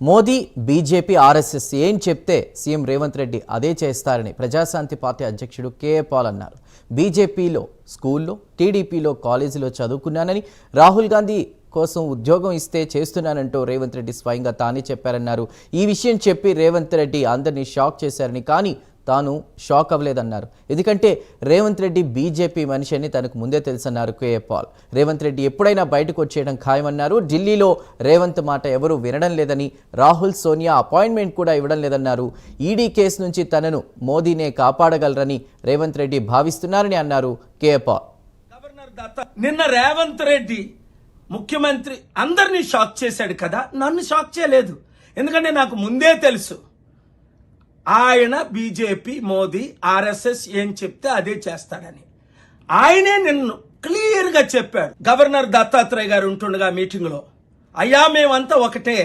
Modi BJP RSS ఏం చెప్తే CM Revanth Reddy అదే చేస్తారని ప్రజాశాంతి పార్టీ అధ్యక్షుడు కేఏ పాల్ అన్నారు. బీజేపీలో స్కూల్లో, టీడీపీలో కాలేజీలో చదువుకున్నానని, రాహుల్ గాంధీ కోసం ఉద్యోగం ఇస్తే చేస్తున్నానంటూ రేవంత్ రెడ్డి స్వయంగా తానే చెప్పారన్నారు. ఈ విషయం చెప్పి రేవంత్ రెడ్డి అందరినీ షాక్ చేశారని, కానీ తాను షాక్ అవ్వలేదన్నారు. ఎందుకంటే రేవంత్ రెడ్డి బీజేపీ మనిషి అని తనకు ముందే తెలుసన్నారు కేఏ పాల్. రేవంత్ రెడ్డి ఎప్పుడైనా బయటకు వచ్చేయడం ఖాయమన్నారు. ఢిల్లీలో రేవంత్ మాట ఎవరూ వినడం లేదని, రాహుల్ సోనియా అపాయింట్మెంట్ కూడా ఇవ్వడం లేదన్నారు. ఈడీ కేసు నుంచి తనను మోదీనే కాపాడగలరని రేవంత్ రెడ్డి భావిస్తున్నారని అన్నారు కేఏ పాల్. నిన్న రేవంత్ రెడ్డి ముఖ్యమంత్రి అందరినీ షాక్ చేశాడు కదా, నన్ను షాక్ చేయలేదు. ఎందుకంటే నాకు ముందే తెలుసు ఆయన బీజేపీ, మోదీ, ఆర్ఎస్ఎస్ ఏం చెప్తే అదే చేస్తాడని. ఆయనే నిన్ను క్లియర్గా చెప్పాడు. గవర్నర్ దత్తాత్రేయ గారు ఉంటుండగా మీటింగ్లో, అయ్యా మేమంతా ఒకటే,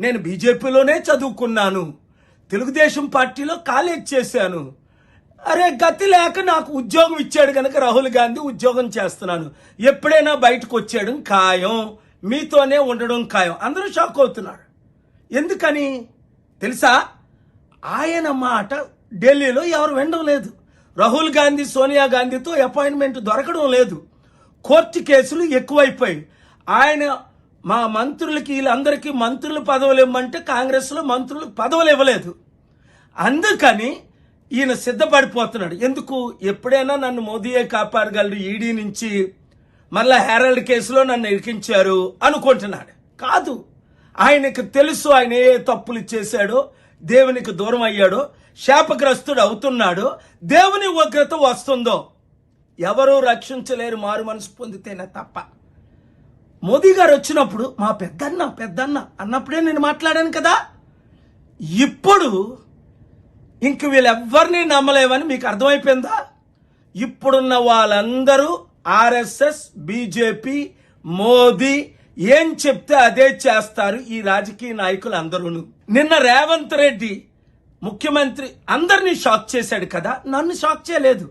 నేను బీజేపీలోనే చదువుకున్నాను, తెలుగుదేశం పార్టీలో కాలేజ్ చేశాను, అరే గతి లేక నాకు ఉద్యోగం ఇచ్చాడు కనుక రాహుల్ గాంధీ ఉద్యోగం చేస్తున్నాను, ఎప్పుడైనా బయటకు వచ్చేయడం ఖాయం, మీతోనే ఉండడం ఖాయం. అందరూ షాక్ అవుతున్నారు. ఎందుకని తెలుసా? ఆయన మాట ఢిల్లీలో ఎవరు వినడం లేదు. రాహుల్ గాంధీ, సోనియా గాంధీతో అపాయింట్మెంట్ దొరకడం లేదు. కోర్టు కేసులు ఎక్కువైపోయి ఆయన మా మంత్రులకి, వీళ్ళందరికీ మంత్రుల పదవులు ఇవ్వమంటే కాంగ్రెస్లో మంత్రులకు పదవులు ఇవ్వలేదు. అందుకని ఈయన సిద్ధపడిపోతున్నాడు. ఎందుకు? ఎప్పుడైనా నన్ను మోదీయే కాపాడగలరు, ఈడీ నుంచి మళ్ళా హెరాల్డ్ కేసులో నన్ను ఇరికించారు అనుకుంటున్నాడు. కాదు, ఆయనకు తెలుసు ఆయన ఏ తప్పులు చేశాడో, దేవునికి దూరం అయ్యాడో, శాపగ్రస్తుడు అవుతున్నాడో, దేవుని ఉగ్రత వస్తుందో ఎవరూ రక్షించలేరు మారు మనసు పొందితేనే తప్ప. మోదీ గారు వచ్చినప్పుడు మా పెద్దన్న అన్నప్పుడే నేను మాట్లాడాను కదా. ఇప్పుడు ఇంక వీళ్ళెవ్వరినీ నమ్మలేమని మీకు అర్థమైపోయిందా? ఇప్పుడున్న వాళ్ళందరూ ఆర్ఎస్ఎస్, బీజేపీ, మోదీ ఏం చెప్తే అదే చేస్తారు ఈ రాజకీయ నాయకులు అందరూ. నిన్న రేవంత్ రెడ్డి ముఖ్యమంత్రి అందరినీ షాక్ చేశాడు కదా, నన్ను షాక్ చేయలేదు.